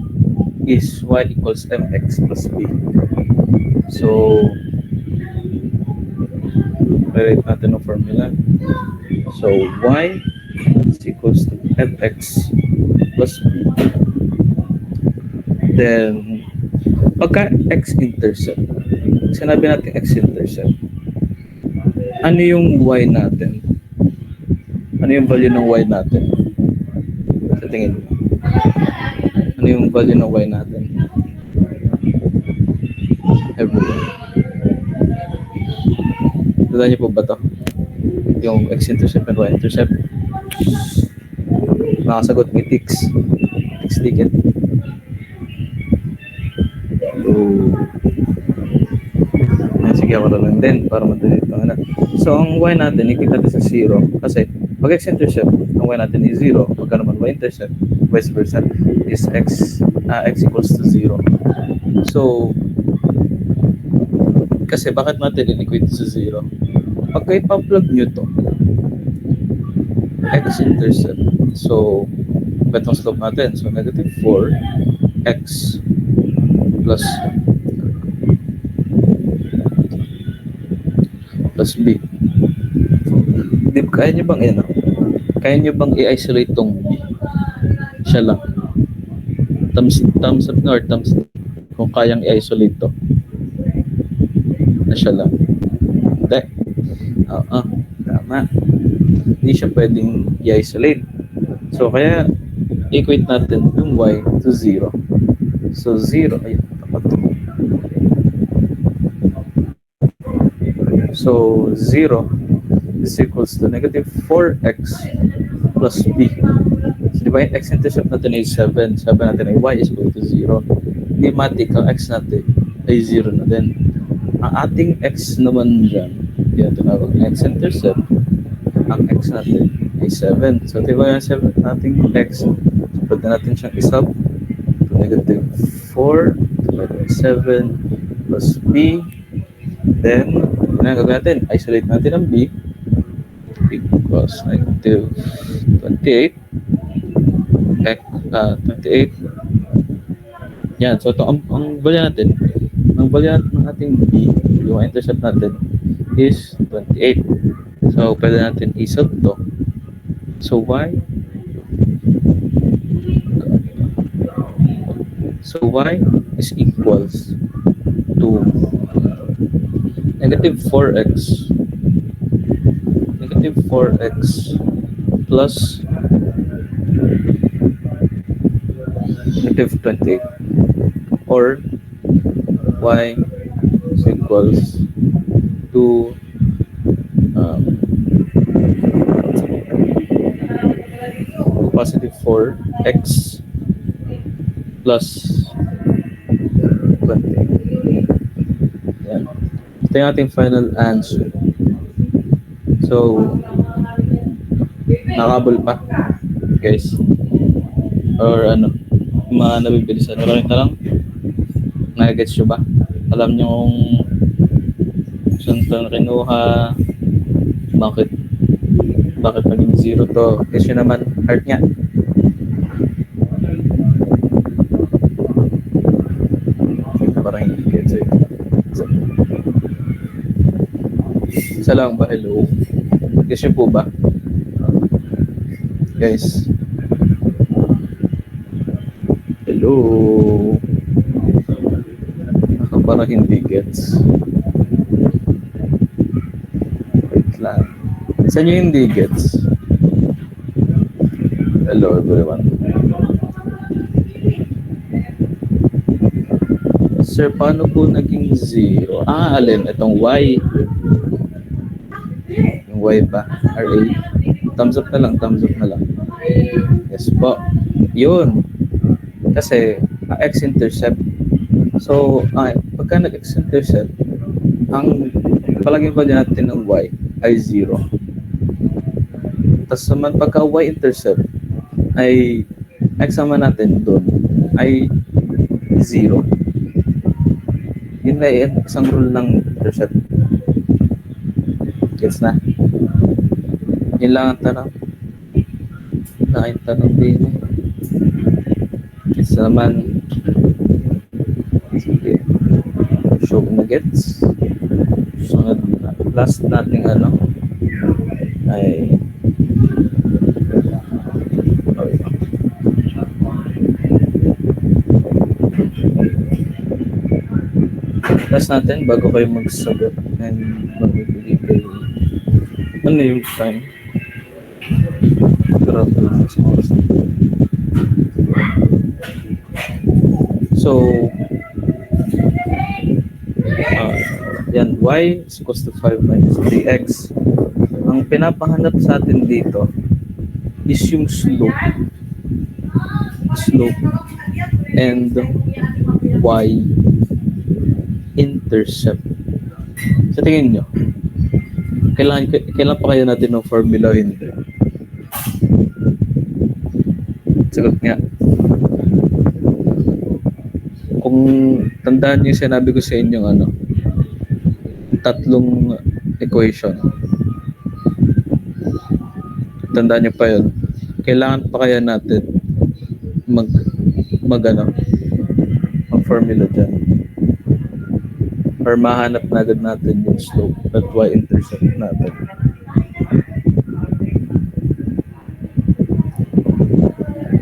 is y equals mx plus b. So, rewrite natin ang formula. So, y is equals to mx plus b. Then, pagka x-intercept, sinabi natin x-intercept, ano yung y natin? Ano yung value ng y natin? Sa tingin mo? Ano yung value ng y natin? Everywhere. Tanda niyo po ba ito? Yung x-intercept and y-intercept? Nakasagot may ticket. Sige, ako na lang din para madali ito. So, ang y natin, ikita natin sa 0. Kasi, pag x-intercept, ang y natin is 0. Pagka naman y-intercept, vice versa, is x equals to 0. So, kasi bakit natin in-equate sa 0? Pagka ipa-plug nyo to, x-intercept. So, itong slope natin. So, negative 4x plus b. Kaya nyo bang Kaya nyo bang i-isolate tong b? Siya lang. Thumbs up na or thumbs down kung kayang i-isolate to. Na siya lang. Hindi. Tama. Hindi siya pwedeng i-isolate. So, kaya equate natin yung y to 0. So, 0. Ayun, tapat. So, 0 is equals to negative 4x plus b. So, di ba yung x-intercept natin ay 7. 7 natin ay y is equal to 0. Thematic, ang x natin ay 0 na din. Ang ating x naman dyan, yan tinawag na x-intercept. Ang x natin ay 7. So, di ba yung 7 nating x? So, pwede natin siyang isub to negative 4 to 7 plus b. Then, ano gagawin natin? Isolate natin ang b equals negative 28 28. Yan. So, ito ang value natin. Ang value ng ating b, yung intercept natin, is 28. So, pwede natin isub to. So, y is equals to negative 4x plus negative 28, or y is equals to positive 4x plus 20. Yan. Ito yung ating final answer. So, nakabol pa, guys? Or ano, mga nabibilisan. Maraming tanong? Nagagets nyo ba? Alam nyo kung saan ito kinuha, bakit maging 0 to? Kasi naman, heart nga. Parang hindi gets it. Isa lang ba? Hello? Kasi po ba? Guys? Hello? Parang hindi gets. Wait lang. Saan nyo hindi gets? Hello everyone. Sir, paano po naging 0? Alin? Itong y. Yung y ba? RA. Thumbs up na lang. Yes po. Yun. Kasi, x-intercept. So, pagka nag-x-intercept, ang palaging value natin ng y ay 0. Tapos naman pagka y-intercept, ay x naman natin doon ay 0. Yun na isang rule ng intercept. Gets na? Yun lang ang tanong. Nakain tanong din. Gets naman. Sige. Show na gets. Sunod na. Last nating ay last natin bago kayo magsagot and magbibigay kayo ano yung time. So, yan, y is equals to 5 minus 3x. Ang pinapahanap sa atin dito is yung slope and y intercept. Sa tingin nyo, kailan pa kaya natin ng formula o hindi? Sagot nga. Kung tandaan niyo sinabi ko sa inyo tatlong equation. Tandaan niyo pa yun. Kailangan pa kaya natin mag formula dyan. Or mahanap na agad natin yung slope at y-intercept natin.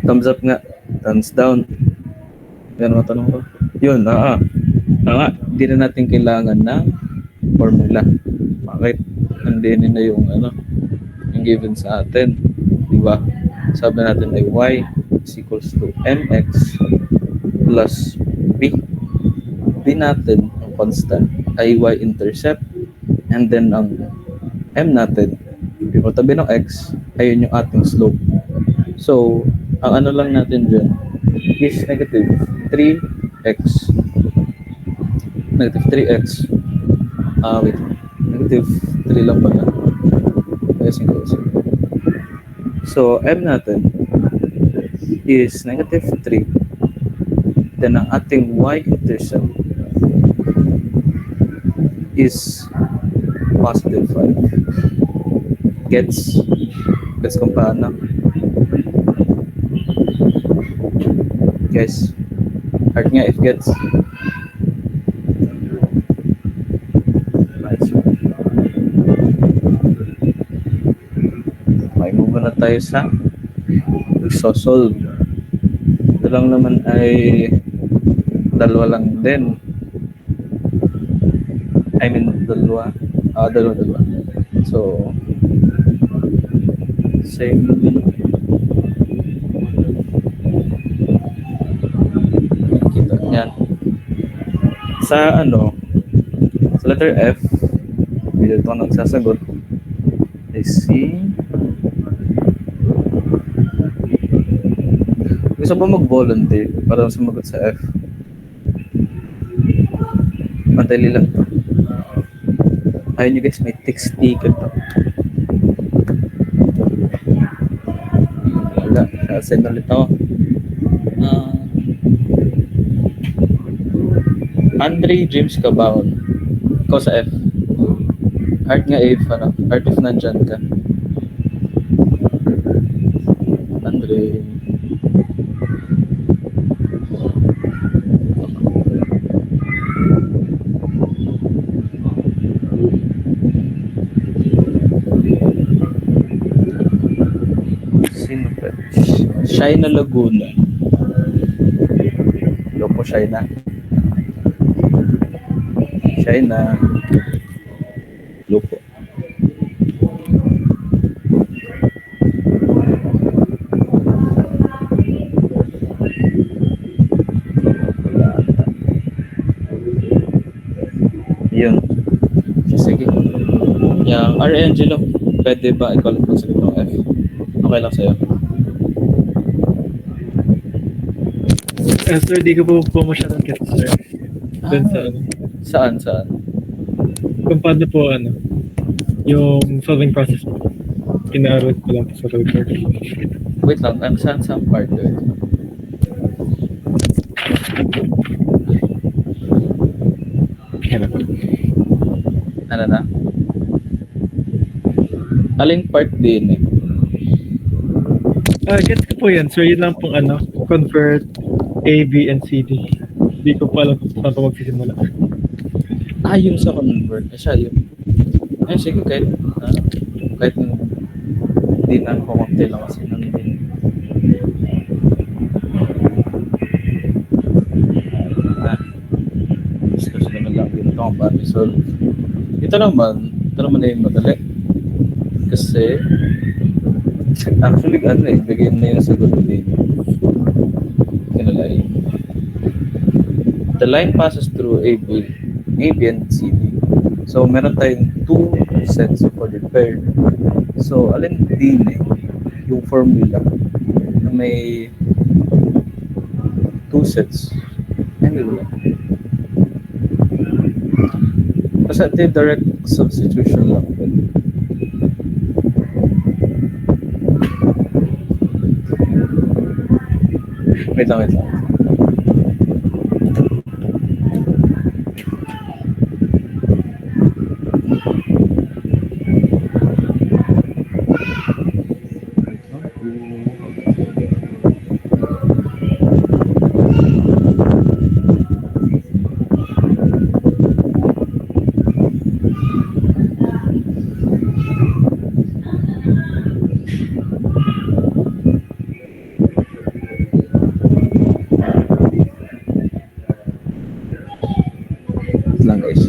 Thumbs up nga. Thumbs down. Yan ang tanong ko. Yun, hindi na natin kailangan ng formula. Bakit? Nandiyan na yung yung given sa atin. Diba? Sabi natin ay y is equals to mx plus b. B natin, ang constant, ay y-intercept. And then, ang m natin, yung tabi ng x, ayun yung ating slope. So, ang lang natin dyan is negative 3x. Negative 3x. Wait. Negative 3 lang pala. So, m natin is negative 3. Then, ang ating y-intercept is positive 5. Gets kung paano? Guys, hard nga if gets. Nice. May move na tayo sa solve. Ito lang naman ay dalawa lang din. I mean, dalawa. Dalawa. So, same. Kita yan. Sa sa letter F, dito ito nagsasagot. Let's see. Gusto ba mag-volunteer para sumagot sa F? Madali lang to. Ayun nyo guys, may text ticket to. Wala, send ulit ako. Andre James Cabaon. Ikaw sa F. Art nga if, art if nandyan ka. Andre. Sino pa? Shaina Laguna. Loko Shaina. Shaina. Loko. Yun. Sige. Yung R. Angelo, pwede ba ikaw lang magsagot ng F? Okay lang sa'yo. Sir, di ko po masyadong get, sir. Dun sa Saan? kung paano po, yung solving process po. Inaaral ko lang po sa record. Wait lang, saan part doon? Ano na? Aling part din eh? Get ko po yan, sir. Yun lang pong convert A, B, and C, D. Di ko pa alam kung saan pa magsisimula. Yung sa convert. Siya yun. Ay, sige, kahit hindi na kumunti lang kasi nandun. Discuss naman lang din ito ang paano solve. Ito naman na yung madali. Kasi, actually, bigyan na yung sagot din. Kinalay. The line passes through AB and CD. So, meron tayong two sets of ordered pair. So, alin din yung formula na may two sets. Anyway. Kasi direct substitution lang. Wait lang, wait lang. Wait lang guys.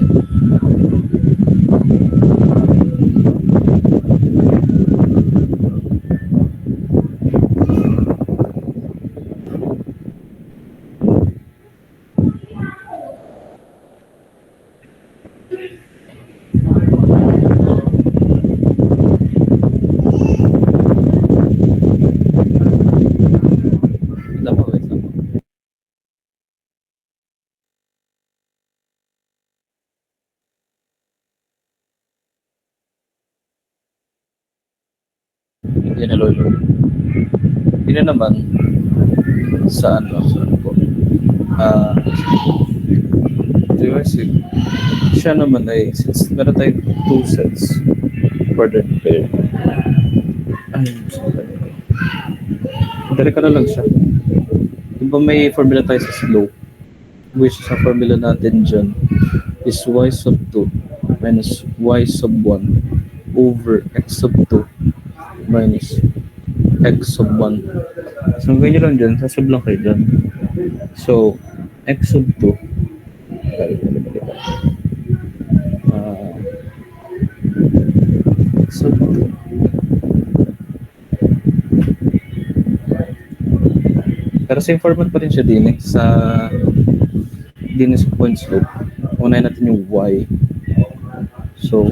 Wait lang po, wait lang po. Yan, hello. Hindi na naman sa ano po. Diversity. Siya naman ay, since meron tayong 2 sets for the pair. Ay, dali ka na lang siya. Di ba may formula tayo sa slope? Which sa formula natin dyan is y sub 2 minus y sub 1 over x sub 2 minus x sub 1. So, ganyan lang dyan. Sasab lang kayo dyan. So, x sub 2 x sub 2 pero same format pa rin siya din sa point slope. Unahin natin yung y. So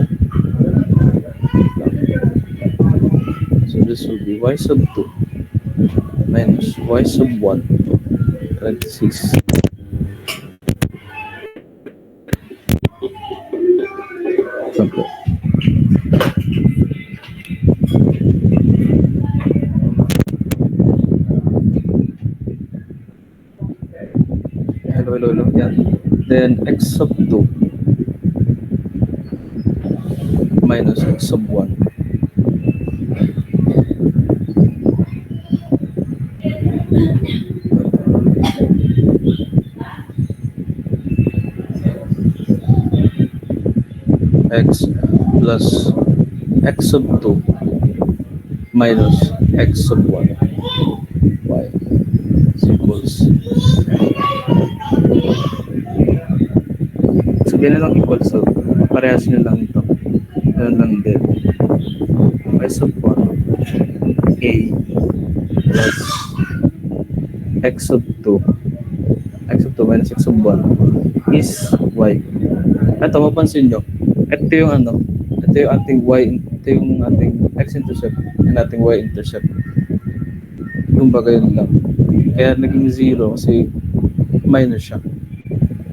this will be y sub 2 minus y sub 1 parentheses something. Hello. Yan. Then x sub 2 minus x sub 1. X plus x sub 2 minus x sub 1 y is equals. So, ganyan lang equals. So, parehas nyo lang ito. Ganyan lang din. Y sub 1 a plus x sub 2 minus x sub 1 is y. Ito, mapansin nyo. Ito yung ano, ito yung ating y, ito yung ating x-intercept and ating y-intercept. Kumbaga yun lang. Kaya naging 0 kasi minus siya.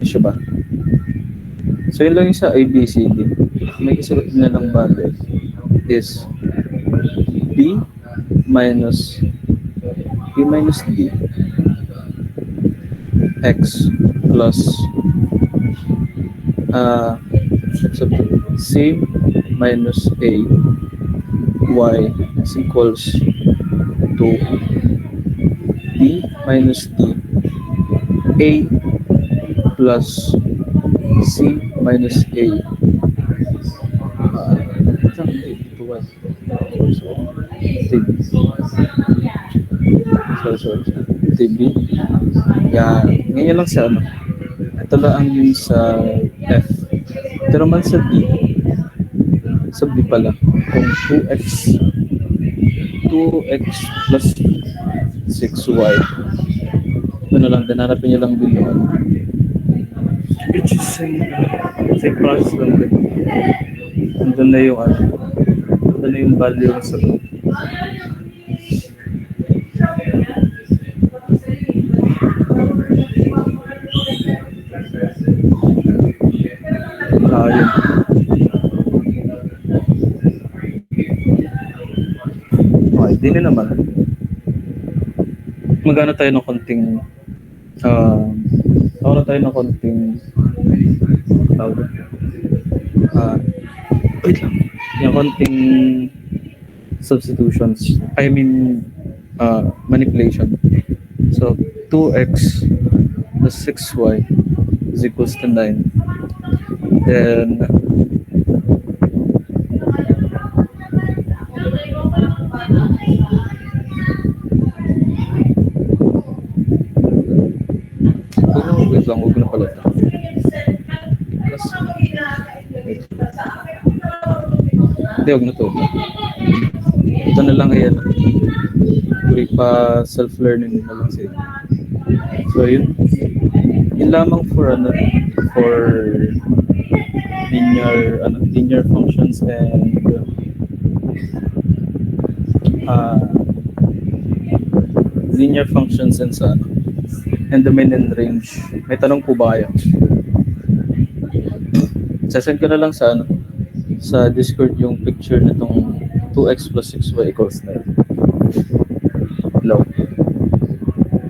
Siya ba? So yun lang yung sa ABCD. May kasagot na lang value is b minus d x plus c minus a y is equals to b minus d a plus c minus a TB. Yan. Ngayon lang sa ano. Ito lang yung sa F. Pero man sa D. Sa B pala. Kung 2x plus 6y. Ano lang, danarapin nyo lang din yun. Which is same process lang din. Nandun na yung ano. Nandun na yung value sa ayun. Okay, di na naman. magano tayo ng konting magano tayo ng konting tawag doon? Wait lang. Yung konting substitutions. I mean, manipulation. So, 2x plus 6y is equals to 9. Then, wait lang, huwag na pala ito. Plus, wait. Hindi, huwag na ito. Ito na lang yan. Pa self-learning na lang siya. So, yun. Yun lamang for linear functions and linear functions and sa and domain and range. May tanong po ba kayo? Sasend ko na lang sa sa Discord yung picture nitong 2x plus 6y equals 9. Hello.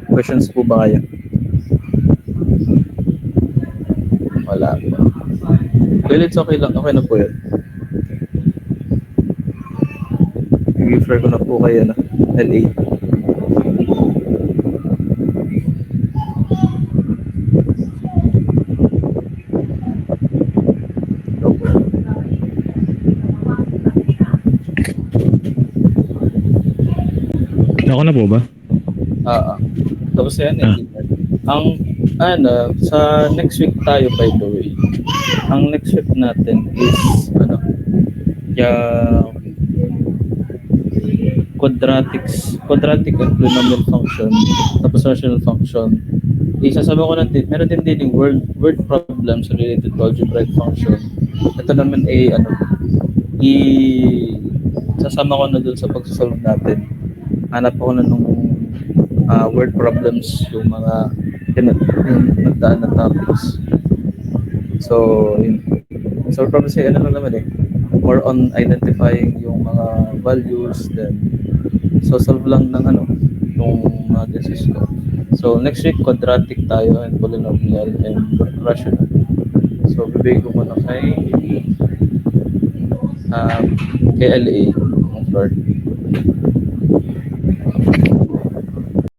Questions po ba kayo? Wala pa. Well, it's okay lang. Okay na po yun. I-refer ko na po kayo na LA. Ako na po ba? Tapos yan, sa next week tayo, by the way. Ang next week natin is yung quadratic and polynomial function, tapos rational function. Isasama ko natin, meron din yung word problems related to algebraic function. Ito naman sasama ko na dun sa pagsasolve natin. Hanap ako na nung word problems, yung mga nagdaan na topics. So, yun. So, problems ay lang naman more on identifying yung mga values, then solve lang ng yung mga guesses ko. So, next week, quadratic tayo and polynomial and rational. So, bibigay ko muna kay LA ang floor.